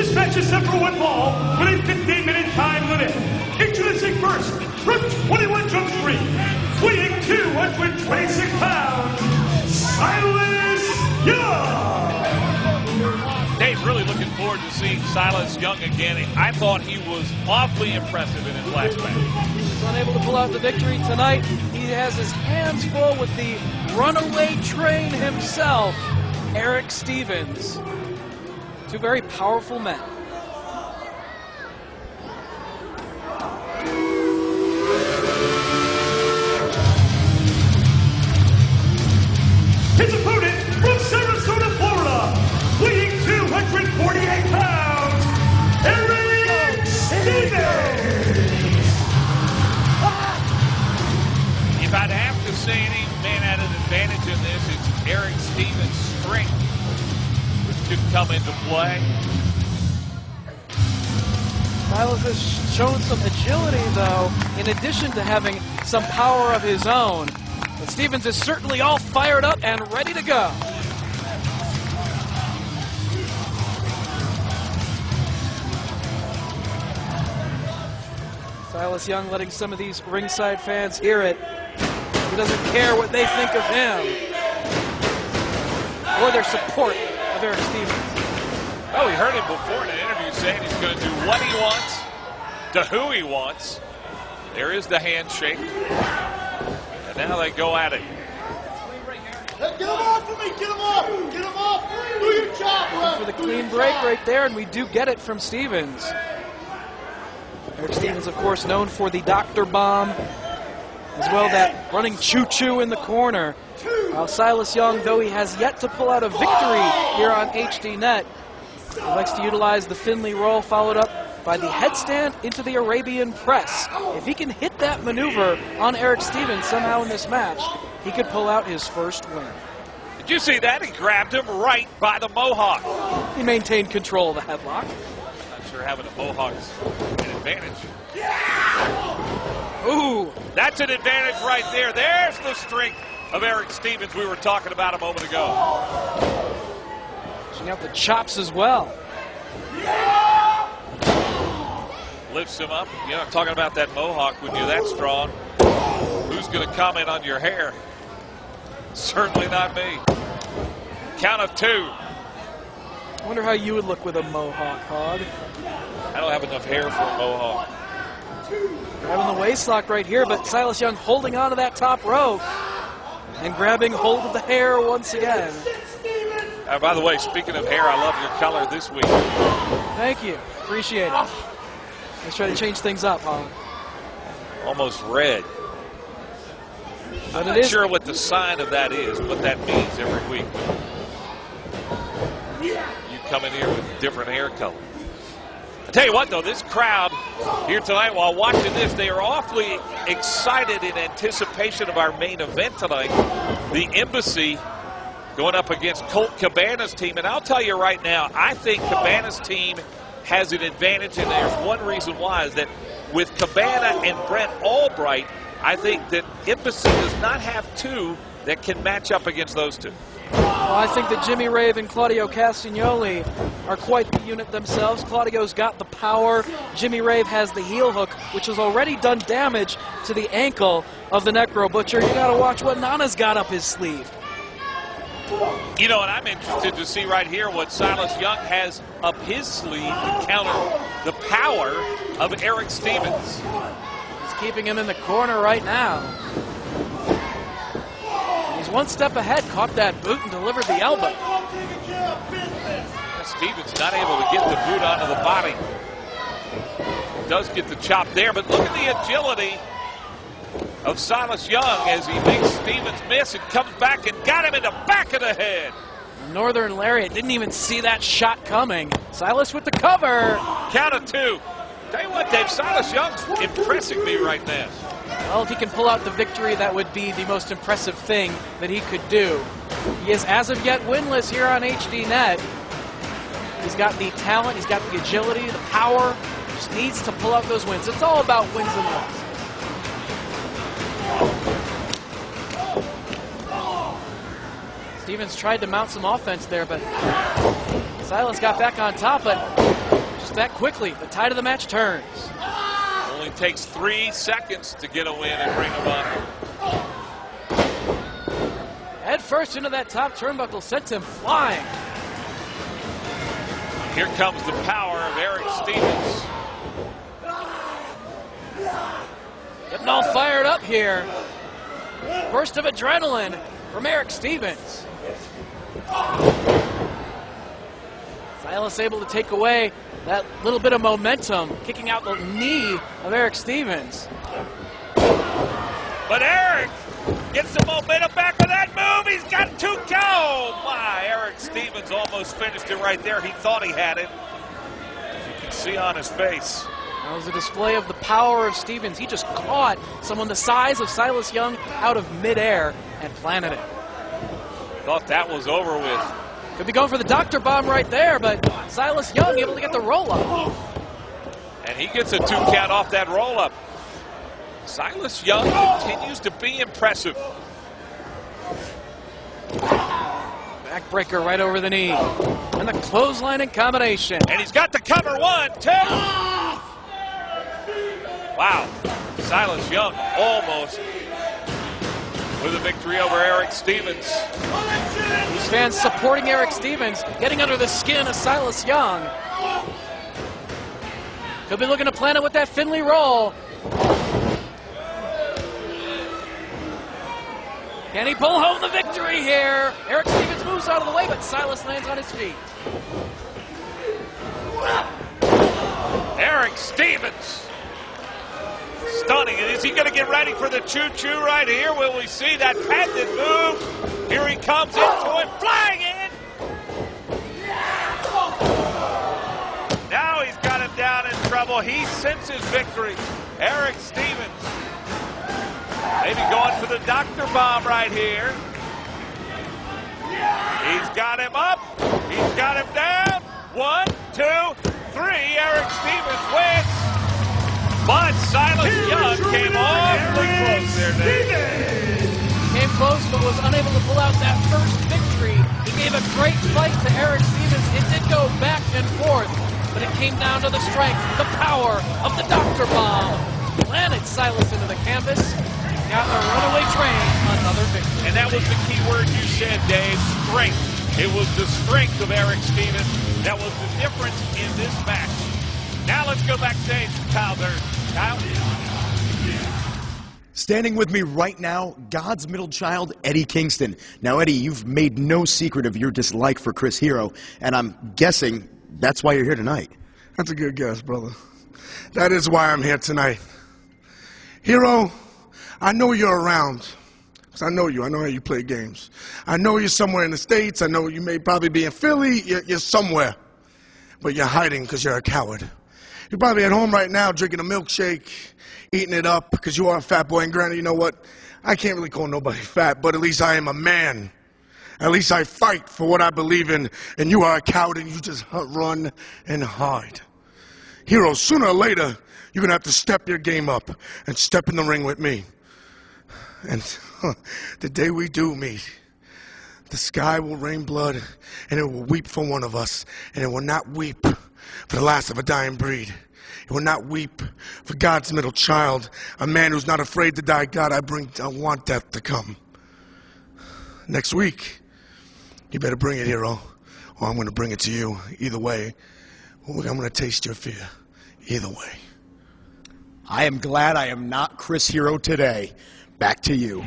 This match is set for one fall with a 15-minute time limit. Introducing first, from 21 Jump Street, weighing 226 pounds, Silas Young. Dave, really looking forward to seeing Silas Young again. I thought he was awfully impressive in his last match. He's unable to pull out the victory tonight. He has his hands full with the runaway train himself, Erick Stevens. Two very powerful men. His opponent from Sarasota, Florida, weighing 248 pounds, Erick Stevens. If I'd have to say any man had an advantage in this, it's Erick Stevens' strength, which could come into play. Silas has shown some agility, though, in addition to having some power of his own. But Stevens is certainly all fired up and ready to go. Silas Young letting some of these ringside fans hear it. He doesn't care what they think of him or their support of Erick Stevens. Well, we heard him before in an interview saying he's going to do what he wants, to who he wants. There is the handshake. And now they go at it. Get him off of me! Get him off! Get him off! Do your job, bro! For the clean break right there, and we do get it from Stevens. Erick Stevens, of course, known for the Dr. Bomb, as well that running choo-choo in the corner. While Silas Young, though he has yet to pull out a victory here on HDNet, he likes to utilize the Finley roll, followed up by the headstand into the Arabian press. If he can hit that maneuver on Erick Stevens somehow in this match, he could pull out his first win. Did you see that? He grabbed him right by the mohawk. He maintained control of the headlock. Not sure having a mohawk's an advantage. Ooh, that's an advantage right there. There's the strength of Erick Stevens we were talking about a moment ago. Pushing out the chops as well. Lifts him up. You know, talking about that mohawk when you're that strong. Who's going to comment on your hair? Certainly not me. Count of 2. I wonder how you would look with a mohawk, Hog. I don't have enough hair for a mohawk. Grabbing the waist lock right here, but Silas Young holding on to that top rope and grabbing hold of the hair once again. By the way, speaking of hair, I love your color this week. Thank you. Appreciate it. Let's try to change things up, Hog. Almost red. But I'm not sure what the sign of that is, what that means every week. You come in here with different hair color. I tell you what, though, this crowd here tonight, while watching this, they are awfully excited in anticipation of our main event tonight, the Embassy going up against Colt Cabana's team. And I'll tell you right now, I think Cabana's team has an advantage, and there's one reason why, is that with Cabana and Brent Albright, I think that Embassy does not have two that can match up against those two. Well, I think that Jimmy Rave and Claudio Castagnoli are quite the unit themselves. Claudio's got the power. Jimmy Rave has the heel hook, which has already done damage to the ankle of the Necro Butcher. You got to watch what Nana's got up his sleeve. You know, and I'm interested to see right here what Silas Young has up his sleeve to counter the power of Erick Stevens. He's keeping him in the corner right now. He's one step ahead, caught that boot and delivered the elbow. Stevens not able to get the boot onto the body. Does get the chop there, but look at the agility of Silas Young as he makes Stevens miss and comes back and got him in the back of the head. Northern Lariat didn't even see that shot coming. Silas with the cover. Count of 2. Tell you what, Dave, Silas Young's impressing me right now. Well, if he can pull out the victory, that would be the most impressive thing that he could do. He is, as of yet, winless here on HDNet. He's got the talent, he's got the agility, the power. Just needs to pull out those wins. It's all about wins and losses. Stevens tried to mount some offense there, but Silas got back on top, but Just that quickly, the tide of the match turns. Only takes 3 seconds to get a win and bring them up. Head first into that top turnbuckle sent him flying. Here comes the power of Erick Stevens. Getting all fired up here. Burst of adrenaline from Erick Stevens. Silas able to take away that little bit of momentum, kicking out the knee of Erick Stevens. But Erick gets the momentum back with that move. He's got 2 go. My, Erick Stevens almost finished it right there. He thought he had it. As you can see on his face. That was a display of the power of Stevens. He just caught someone the size of Silas Young out of midair and planted it. Thought that was over with. Could be going for the Dr. Bomb right there, but Silas Young able to get the roll-up. And he gets a 2 count off that roll-up. Silas Young continues to be impressive. Backbreaker right over the knee. And the clothesline in combination. And he's got the cover. 1, 2. Wow. Silas Young almost with a victory over Erick Stevens. These fans supporting Erick Stevens, getting under the skin of Silas Young. Could be looking to plan it with that Finley roll. Can he pull home the victory here? Erick Stevens moves out of the way, but Silas lands on his feet. Erick Stevens. Stunning. And is he going to get ready for the choo-choo right here? Will we see that patented move? Here he comes into it, flying in. Now he's got him down in trouble. He senses victory. Erick Stevens. Maybe going for the Dr. Bomb right here. He's got him up. He's got him down. 1, 2, 3. Erick Stevens wins. But Silas Young came awfully close there, Dave. Came close, but was unable to pull out that first victory. He gave a great fight to Erick Stevens. It did go back and forth, but it came down to the strength, the power of the Dr. Bomb. Planted Silas into the canvas. Got a runaway train, another victory. And that was the key word you said, Dave, strength. It was the strength of Erick Stevens that was the difference in this match. Now let's go backstage to Kyle Durden. Kyle? Standing with me right now, God's middle child, Eddie Kingston. Now, Eddie, you've made no secret of your dislike for Chris Hero, and I'm guessing that's why you're here tonight. That's a good guess, brother. That is why I'm here tonight. Hero, I know you're around, because I know you. I know how you play games. I know you're somewhere in the States. I know you may probably be in Philly. You're somewhere, but you're hiding because you're a coward. You're probably at home right now drinking a milkshake, eating it up because you are a fat boy. And granted, you know what? I can't really call nobody fat, but at least I am a man. At least I fight for what I believe in, and you are a coward and you just run and hide. Hero, sooner or later, you're going to have to step your game up and step in the ring with me. And the day we do meet, the sky will rain blood, and it will weep for one of us, and it will not weep for the last of a dying breed. It will not weep for God's middle child, a man who's not afraid to die. God, I want death to come. Next week, you better bring it, Hero, or I'm going to bring it to you. Either way, I'm going to taste your fear. Either way. I am glad I am not Chris Hero today. Back to you.